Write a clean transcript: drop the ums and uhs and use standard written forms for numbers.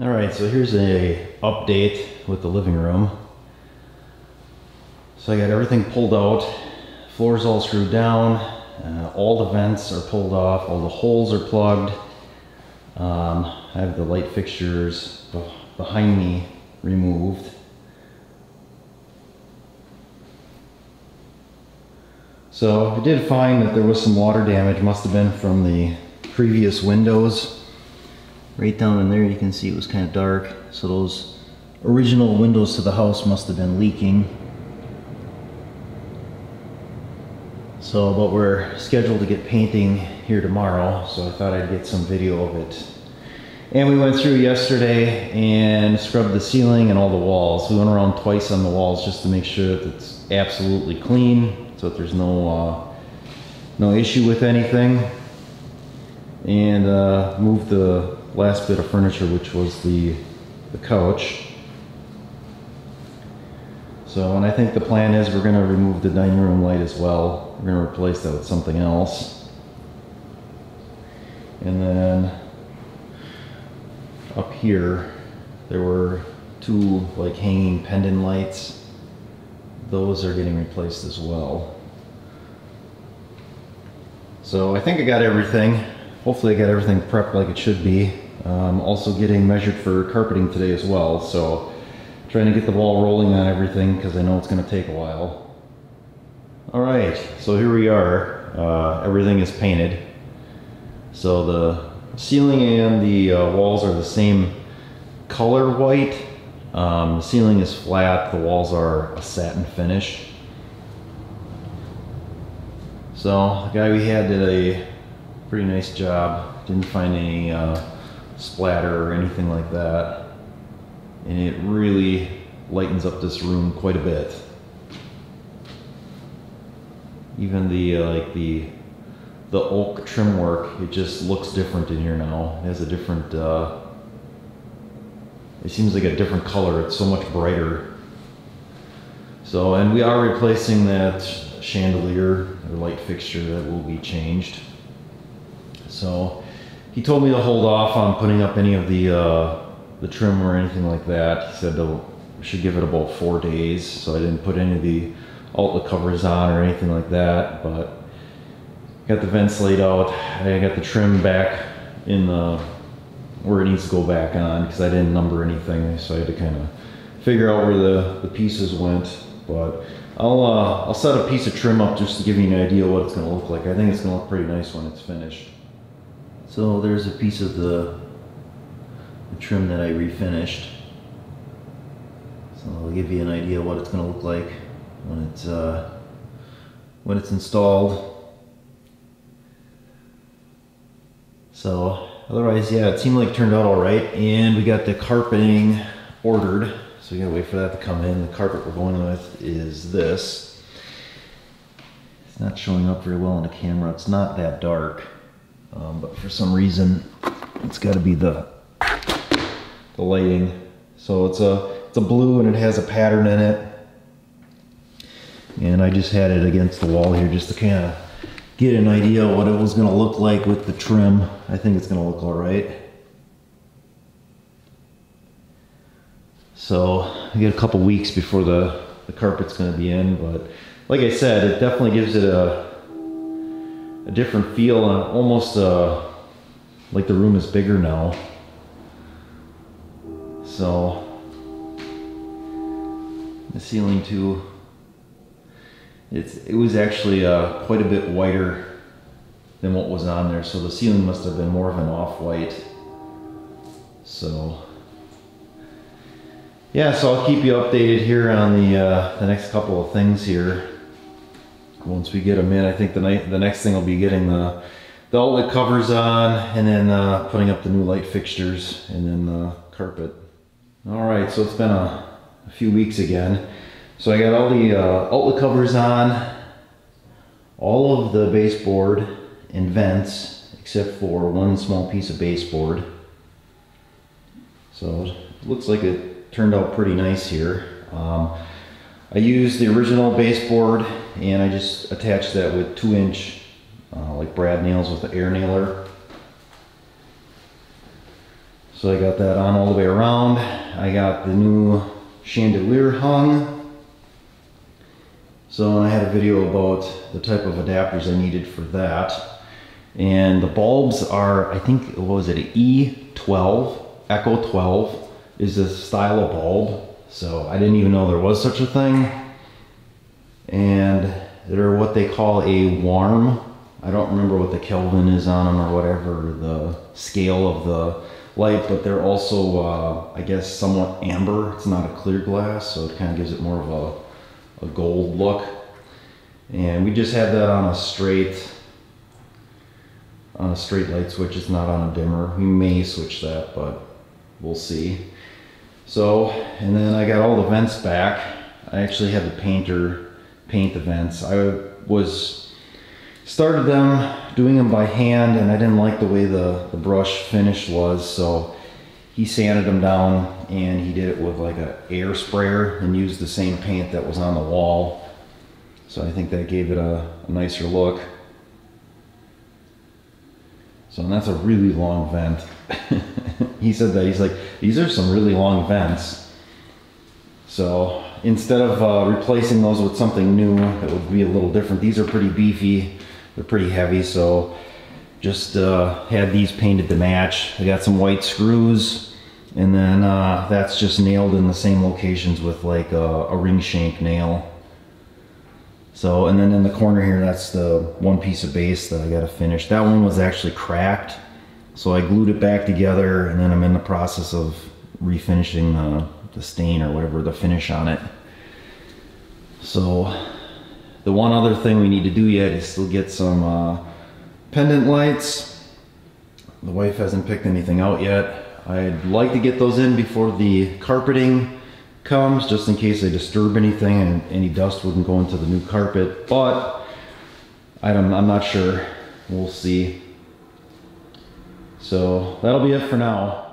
Alright, so here's a update with the living room. So I got everything pulled out, floor's all screwed down, all the vents are pulled off, all the holes are plugged. I have the light fixtures behind me removed. So I did find that there was some water damage, must have been from the previous windows. Right down in there you can see it was kind of dark, so those original windows to the house must have been leaking. So, but we're scheduled to get painting here tomorrow, so I thought I'd get some video of it. And we went through yesterday and scrubbed the ceiling and all the walls. We went around twice on the walls just to make sure that it's absolutely clean, so that there's no issue with anything. And moved the last bit of furniture, which was the couch. So, and I think the plan is we're going to remove the dining room light as well. We're going to replace that with something else. And then up here there were two like hanging pendant lights. Those are getting replaced as well. So I think I got everything. Hopefully I got everything prepped like it should be. Also getting measured for carpeting today as well, so trying to get the ball rolling on everything because I know it's going to take a while. Alright, so here we are. Everything is painted. So the ceiling and the walls are the same color white. The ceiling is flat, the walls are a satin finish. So the guy we had did a pretty nice job. Didn't find any splatter or anything like that, and it really lightens up this room quite a bit. Even the oak trim work, it just looks different in here now. It has a different it seems like a different color. It's so much brighter. So, and we are replacing that chandelier or light fixture that will be changed. So he told me to hold off on putting up any of the trim or anything like that. He said we should give it about 4 days, so I didn't put any of the outlet covers on or anything like that, but got the vents laid out. I got the trim back in where it needs to go back on because I didn't number anything, so I had to kind of figure out where the pieces went. But I'll set a piece of trim up just to give you an idea what it's going to look like. I think it's going to look pretty nice when it's finished. So there's a piece of the trim that I refinished. So I'll give you an idea what it's going to look like when it's installed. So otherwise, yeah, it seemed like it turned out all right. And we got the carpeting ordered, so we gotta wait for that to come in. The carpet we're going with is this. It's not showing up very well on the camera. It's not that dark. But for some reason it's got to be the lighting. So it's a blue and it has a pattern in it, and I just had it against the wall here just to kind of get an idea what it was going to look like with the trim. I think it's going to look all right. So I get a couple weeks before the carpet's going to be in, but like I said, it definitely gives it a different feel, and almost like the room is bigger now. So the ceiling too, it was actually quite a bit whiter than what was on there, so the ceiling must have been more of an off-white. So yeah, so I'll keep you updated here on the next couple of things here. Once we get them in, I think the next thing will be getting the outlet covers on, and then putting up the new light fixtures, and then the carpet. Alright, so it's been a few weeks again. So I got all the outlet covers on, all of the baseboard and vents, except for one small piece of baseboard. So it looks like it turned out pretty nice here. I used the original baseboard, and I just attached that with 2-inch like brad nails with the air nailer. So I got that on all the way around. I got the new chandelier hung. So I had a video about the type of adapters I needed for that. And the bulbs are, I think, what was it, an E12, Echo 12 is the style of bulb. So I didn't even know there was such a thing. And they're what they call a warm. I don't remember what the Kelvin is on them or whatever, the scale of the light, but they're also, I guess, somewhat amber. It's not a clear glass, so it kind of gives it more of a gold look. And we just had that on a straight light switch. It's not on a dimmer. We may switch that, but we'll see. So, and then I got all the vents back. I actually had the painter paint the vents. I started doing them by hand, and I didn't like the way the brush finish was, so he sanded them down, and he did it with like an air sprayer and used the same paint that was on the wall. So I think that gave it a nicer look. So, and that's a really long vent. He said that, he's like, these are some really long vents. So instead of replacing those with something new that would be a little different, these are pretty beefy, they're pretty heavy, so just had these painted to match. I got some white screws, and then that's just nailed in the same locations with like a ring shank nail. So, and then in the corner here, that's the one piece of base that I got to finish. That one was actually cracked, so I glued it back together, and then I'm in the process of refinishing the stain or whatever, the finish on it. So the one other thing we need to do yet is still get some pendant lights. The wife hasn't picked anything out yet. I'd like to get those in before the carpeting comes, just in case they disturb anything and any dust wouldn't go into the new carpet, but I'm not sure. We'll see. So that'll be it for now.